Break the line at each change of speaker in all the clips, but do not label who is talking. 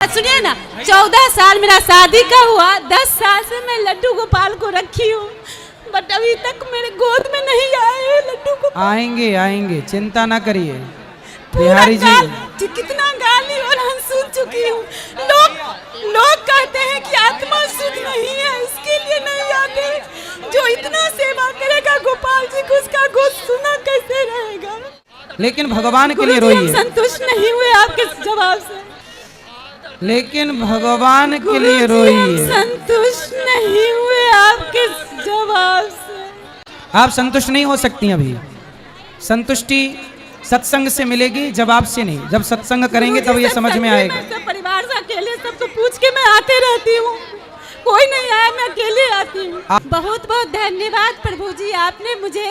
सुनिए ना, 14 साल मेरा शादी का हुआ, 10 साल से मैं लड्डू गोपाल को रखी हूँ, बट अभी तक मेरे गोद में नहीं आए लड्डू गोपाल।
आएंगे आएंगे, चिंता ना करिए
पूरा
बिहारी जी।
कितना गाली और हम सुन चुकी हूँ। लोग कहते हैं कि आत्मा शुद्ध नहीं है, इसके लिए नहीं आते। जो इतना सेवा करेगा गोपाल जी को, उसका गोद सुना कैसे रहेगा।
लेकिन भगवान के लिए
गुरुजी, हम
रोइए,
संतुष्ट नहीं हुए आपके जवाब से।
लेकिन भगवान के लिए
गुरुजी, हम
रोइए।
संतुष्ट नहीं हुए आपके जवाब से।
आप संतुष्ट नहीं हो सकती अभी। संतुष्टि सत्संग से मिलेगी, जवाब से नहीं। जब सत्संग करेंगे तब ये समझ में आएगा।
मैं सब परिवार से अकेले सबको पूछ के मैं आते रहती हूँ, कोई नहीं आया, मैं अकेले आती हूँ। बहुत बहुत धन्यवाद प्रभु जी, आपने मुझे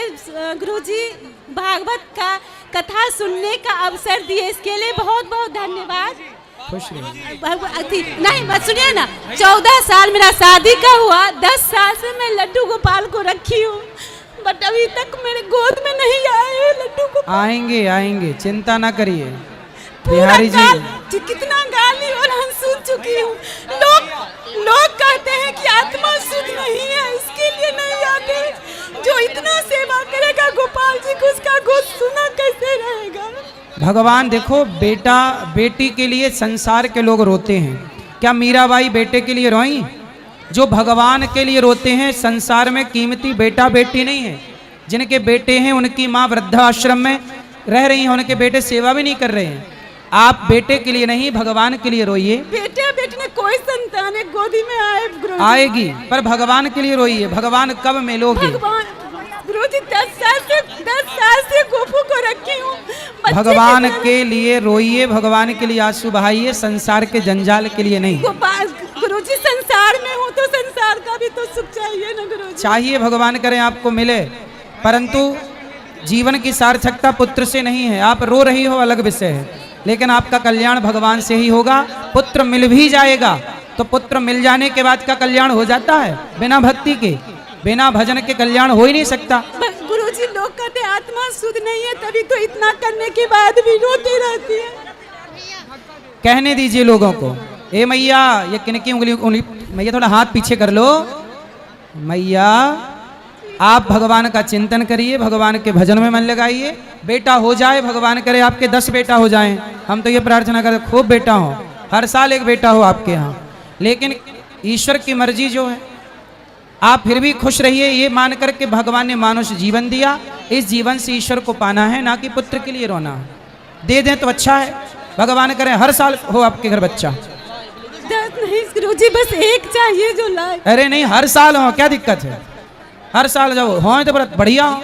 गुरुजी भागवत का कथा सुनने का अवसर दिए, इसके लिए बहुत बहुत धन्यवाद।
खुश रहिए।
नहीं मत सुनिए ना, 14 साल मेरा शादी का हुआ, 10 साल से मैं लड्डू गोपाल को रखी हूँ, बट अभी तक मेरे गोद में नहीं आए लड्डू गोपाल।
आएंगे आएंगे, चिंता ना करिए
बिहारी
बिहारी जी।
कितना गाली और हम सुन चुकी हूँ। लोग कहते हैं कि आत्मा शुद्ध नहीं है, इसके लिए नहीं आते। जो इतना सेवा करेगा गोपाल जी को, उसका गोद सुना कैसे रहेगा।
भगवान देखो, बेटा बेटी के लिए संसार के लोग रोते हैं, क्या मीराबाई बेटे के लिए रोई? जो भगवान के लिए रोते हैं, संसार में कीमती बेटा बेटी नहीं है। जिनके बेटे हैं उनकी माँ वृद्धाश्रम में रह रही है, उनके बेटे सेवा भी नहीं कर रहे हैं। आप बेटे के लिए नहीं, भगवान के लिए रोइए।
बेटे बेटी ने कोई संतान है गोदी में
आएगी, पर भगवान के लिए रोइए। भगवान कब मिलोगे?
गुरुजी 10 साल से गोपू को रखी हूँ।
भगवान के लिए रोइए, भगवान के लिए आंसू बहाइए, संसार के जंजाल के लिए नहीं।
गुरुजी संसार में हूँ तो संसार का भी तो सुख चाहिए ना गुरुजी।
चाहिए, भगवान करें आपको मिले, परंतु जीवन की सार्थकता पुत्र से नहीं है। आप रो रही हो अलग विषय है, लेकिन आपका कल्याण भगवान से ही होगा। पुत्र मिल भी जाएगा तो पुत्र मिल जाने के बाद का कल्याण हो जाता है, बिना भक्ति के, बिना भजन के कल्याण हो ही नहीं सकता।
गुरुजी लोग कहते आत्मा शुद्ध नहीं है, तभी तो इतना करने के बाद भी रोती रहती है।
कहने दीजिए लोगों को। ए मैया, ये किनकी उंगली मैया थोड़ा हाथ पीछे कर लो। मैया, आप भगवान का चिंतन करिए, भगवान के भजन में मन लगाइए। बेटा हो जाए, भगवान करे आपके 10 बेटा हो जाएं। हम तो ये प्रार्थना करें खूब बेटा हो, हर साल एक बेटा हो आपके यहाँ। लेकिन ईश्वर की मर्जी जो है, आप फिर भी खुश रहिए, ये मान कर के भगवान ने मानुष जीवन दिया, इस जीवन से ईश्वर को पाना है, ना कि पुत्र के लिए रोना है। दे दें तो अच्छा है, भगवान करे हर साल हो आपके घर बच्चा।
नहीं गुरुजी, बस एक चाहिए जो लाए।
अरे नहीं, हर साल हो, क्या दिक्कत है? हर साल जब हो तो बढ़िया हो,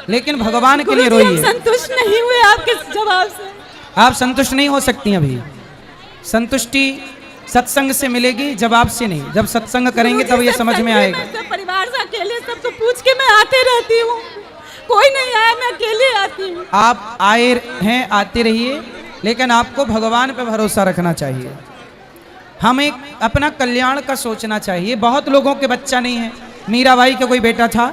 लेकिन भगवान के लिए रोइए।
संतुष्ट नहीं हुए आपके जवाब से।
आप संतुष्ट नहीं हो सकती अभी। संतुष्टि सत्संग से मिलेगी, जवाब से नहीं। जब सत्संग करेंगे तब ये समझ में आएगा।
सब परिवार से अकेले सबको पूछ के मैं आते रहती हूँ, कोई नहीं आया, मैं अकेले आती हूँ। आप
आए हैं, आते रहिए, लेकिन आपको भगवान पे भरोसा रखना चाहिए। हमें अपना कल्याण का सोचना चाहिए। बहुत लोगों के बच्चा नहीं है। मीराबाई का कोई बेटा था,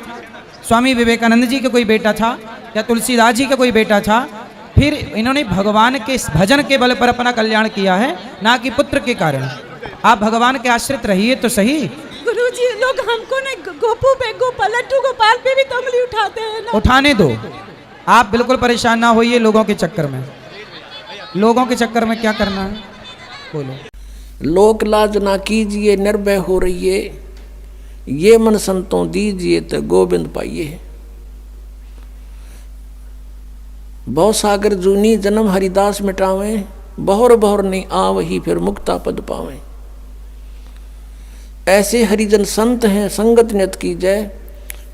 स्वामी विवेकानंद जी का कोई बेटा था, या तुलसीदास जी का कोई बेटा था, फिर इन्होंने भगवान के भजन के बल पर अपना कल्याण किया है, ना कि पुत्र के कारण। आप भगवान के आश्रित रहिए तो सही।
गुरुजी लोग हमको नहीं, गोपू पे, गोपाल, लड्डू गोपाल पे भी तो उंगली उठाते हैं ना।
उठाने दो, आप बिल्कुल परेशान ना होइए लोगों के चक्कर में। लोगों के चक्कर में क्या करना है, बोलो।
लोक लाज ना कीजिए, निर्भय हो रहिए, ये मन संतों दीजिए तो गोविंद पाइए। बहु सागर जूनी जन्म हरिदास मिटावे, बहुर बहुर नहीं आवही फिर मुक्ता पद पावे। ऐसे हरिजन संत हैं, संगत नियत की जय,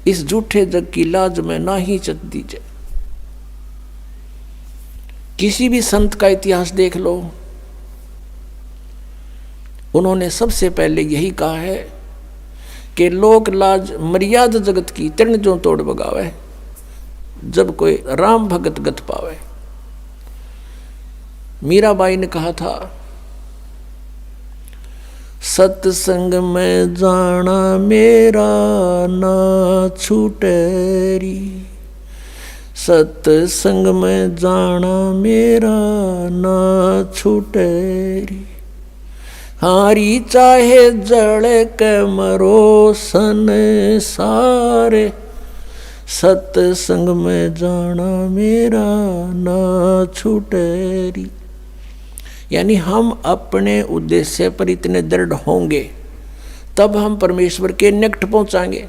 इस झूठे जग की लाज में ना ही चत दीजिए। किसी भी संत का इतिहास देख लो, उन्होंने सबसे पहले यही कहा है कि लोक लाज मर्यादा जगत की तृण जो तोड़ बगावे, जब कोई राम भगत गत पावे। मीराबाई ने कहा था, सत्संग में जाना मेरा ना छूटेरी, सत्संग में जाना मेरा ना छूटे री, हारी चाहे जड़ के मरो संसारे, सत्संग में जाना मेरा ना छूटे री। यानी हम अपने उद्देश्य पर इतने दृढ़ होंगे तब हम परमेश्वर के निकट पहुंचाएंगे।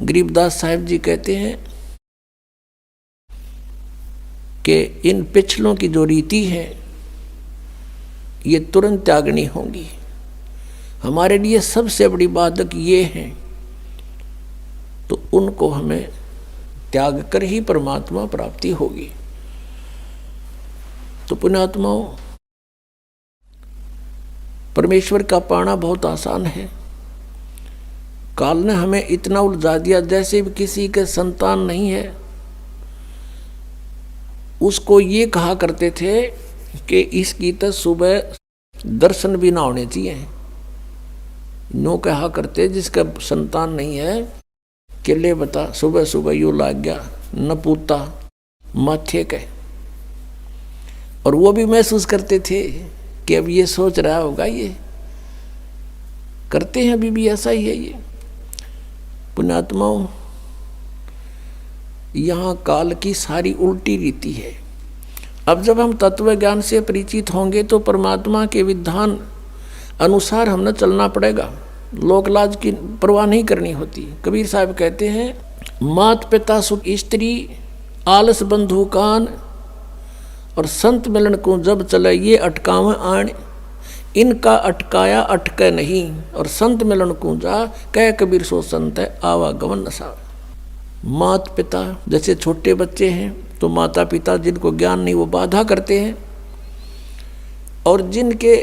गरीबदास साहिब जी कहते हैं कि इन पिछलों की जो रीति है ये तुरंत त्यागनी होंगी। हमारे लिए सबसे बड़ी बाधक ये है, तो उनको हमें त्याग कर ही परमात्मा प्राप्ति होगी। तो पुण्यात्माओं, परमेश्वर का पाना बहुत आसान है। काल ने हमें इतना उलझा दिया, जैसे भी किसी के संतान नहीं है उसको ये कहा करते थे कि इसकी तो सुबह दर्शन भी ना होने चाहिए। नो कहा करते जिसका संतान नहीं है कि ले बता सुबह सुबह यूँ लाग गया न पूता माथे के। और वो भी महसूस करते थे कि अब ये सोच रहा होगा, ये करते हैं अभी भी ऐसा ही है। ये पुण्यात्माओं, यहाँ काल की सारी उल्टी रीति है। अब जब हम तत्व ज्ञान से परिचित होंगे तो परमात्मा के विधान अनुसार हमने चलना पड़ेगा। लोकलाज की परवाह नहीं करनी होती। कबीर साहब कहते हैं, मात पिता सुख स्त्री आलस बंधु कान, और संत मिलन को जब चले ये अटकाव आण, इनका अटकाया अटके नहीं, और संत मिलन को जा कह कबीर सो संत है आवागमन नसा। मात पिता जैसे छोटे बच्चे हैं तो माता पिता जिनको ज्ञान नहीं वो बाधा करते हैं, और जिनके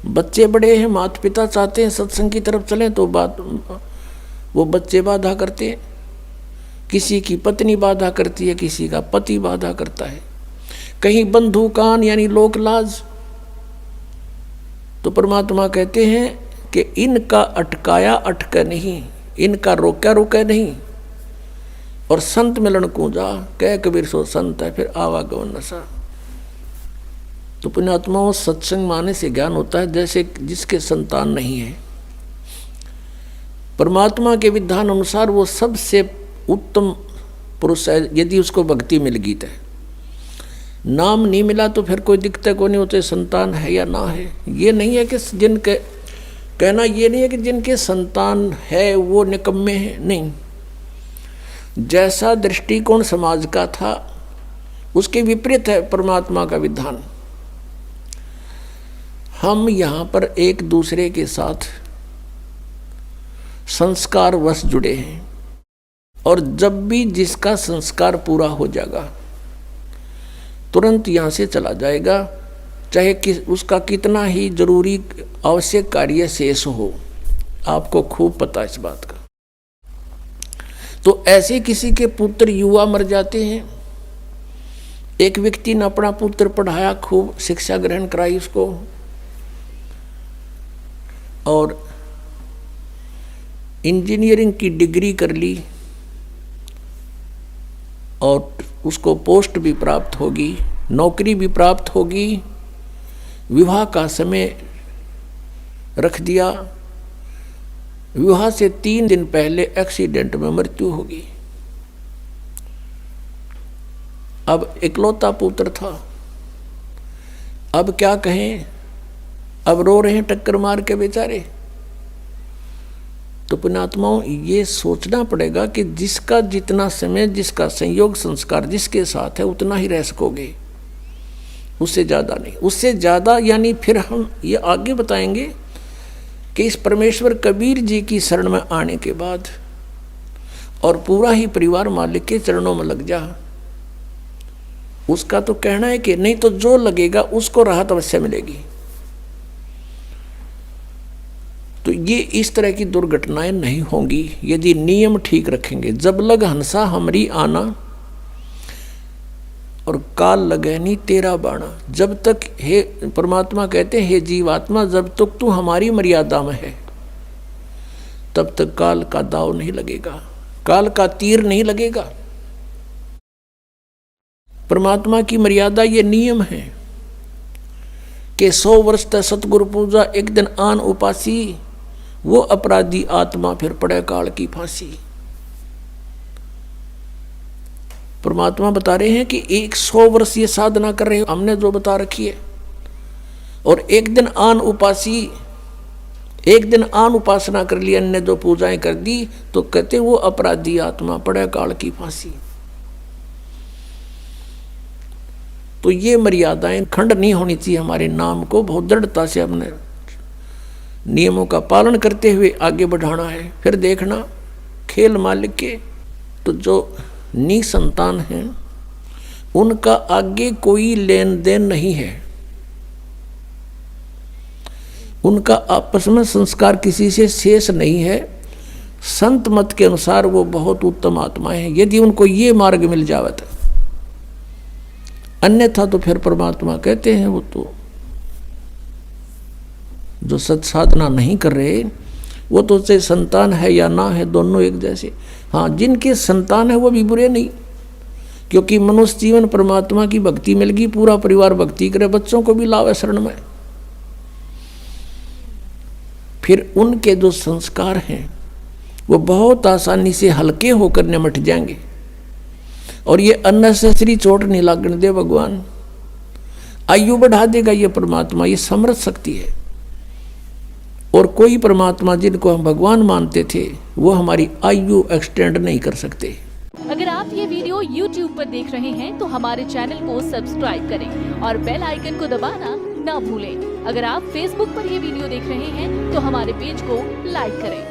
बच्चे बड़े हैं माता पिता चाहते हैं सत्संग की तरफ चलें तो वो बच्चे बाधा करते हैं। किसी की पत्नी बाधा करती है, किसी का पति बाधा करता है, कहीं बंधु कान यानी लोक लाज। तो परमात्मा कहते हैं कि इनका अटकाया अटके नहीं, इनका रोका रुके नहीं, और संत मिलन को जा कह कबीर सो संत है फिर आवागमन नशा। तो पुण्यात्माओं, सत्संग माने से ज्ञान होता है जैसे जिसके संतान नहीं है। परमात्मा के विधान अनुसार वो सबसे उत्तम पुरुष है यदि उसको भक्ति मिल गई तो। नाम नहीं मिला तो फिर कोई दिक्कत को नहीं होते संतान है या ना है। ये नहीं है कि जिनके कहना ये नहीं है कि जिनके संतान है वो निकम्मे हैं, नहीं। जैसा दृष्टिकोण समाज का था उसके विपरीत है परमात्मा का विधान। हम यहाँ पर एक दूसरे के साथ संस्कार वश जुड़े हैं, और जब भी जिसका संस्कार पूरा हो जाएगा तुरंत यहाँ से चला जाएगा, चाहे उसका कितना ही जरूरी आवश्यक कार्य शेष हो। आपको खूब पता इस बात का। तो ऐसे किसी के पुत्र युवा मर जाते हैं। एक व्यक्ति ने अपना पुत्र पढ़ाया, खूब शिक्षा ग्रहण कराई उसको, और इंजीनियरिंग की डिग्री कर ली, और उसको पोस्ट भी प्राप्त होगी, नौकरी भी प्राप्त होगी। विवाह का समय रख दिया, विवाह से 3 दिन पहले एक्सीडेंट में मृत्यु होगी। अब इकलौता पुत्र था, अब क्या कहें, अब रो रहे हैं टक्कर मार के बेचारे। तो पुण्यात्माओं, ये सोचना पड़ेगा कि जिसका जितना समय, जिसका संयोग संस्कार जिसके साथ है उतना ही रह सकोगे, उससे ज़्यादा नहीं। उससे ज़्यादा यानी फिर हम ये आगे बताएंगे कि इस परमेश्वर कबीर जी की शरण में आने के बाद और पूरा ही परिवार मालिक के चरणों में लग जा, उसका तो कहना है कि नहीं तो जो लगेगा उसको राहत अवश्य मिलेगी। तो ये इस तरह की दुर्घटनाएं नहीं होंगी यदि नियम ठीक रखेंगे। जब लग हंसा हमरी आना, और काल लगे नहीं तेरा बाणा। जब तक हे परमात्मा कहते हैं, हे जीवात्मा, जब तक तू हमारी मर्यादा में है तब तक काल का दाव नहीं लगेगा, काल का तीर नहीं लगेगा। परमात्मा की मर्यादा ये नियम है कि 100 वर्ष तक सतगुरु पूजा, एक दिन आन उपासी, वो अपराधी आत्मा फिर पड़े काल की फांसी। परमात्मा बता रहे हैं कि 100 वर्ष ये साधना कर रहे हो, हमने जो बता रखी है, और एक दिन आन उपासी, एक दिन आन उपासना कर ली, अन्य जो पूजाएं कर दी, तो कहते वो अपराधी आत्मा पड़े काल की फांसी। तो ये मर्यादाएं खंड नहीं होनी चाहिए। हमारे नाम को बहुत दृढ़ता से हमने नियमों का पालन करते हुए आगे बढ़ाना है। फिर देखना खेल मालिक के तो जो निसंतान हैं उनका आगे कोई लेन देन नहीं है, उनका आपस में संस्कार किसी से शेष नहीं है। संत मत के अनुसार वो बहुत उत्तम आत्माएं हैं, यदि उनको ये मार्ग मिल जावे तो। अन्यथा तो फिर परमात्मा कहते हैं वो तो जो सत्साधना नहीं कर रहे वो तो चाहे संतान है या ना है, दोनों एक जैसे। हाँ, जिनके संतान है वो भी बुरे नहीं, क्योंकि मनुष्य जीवन परमात्मा की भक्ति मिल गई, पूरा परिवार भक्ति करे, बच्चों को भी लावे शरण में। फिर उनके जो संस्कार हैं वो बहुत आसानी से हल्के होकर निमट जाएंगे, और ये अननेसेसरी चोट नहीं लागने दे भगवान। आयु बढ़ा देगा ये परमात्मा, ये समर्थ शक्ति है। और कोई परमात्मा जिनको हम भगवान मानते थे वो हमारी आयु एक्सटेंड नहीं कर सकते।
अगर आप ये वीडियो YouTube पर देख रहे हैं तो हमारे चैनल को सब्सक्राइब करें और बेल आइकन को दबाना ना भूलें। अगर आप Facebook पर ये वीडियो देख रहे हैं तो हमारे पेज को लाइक करें।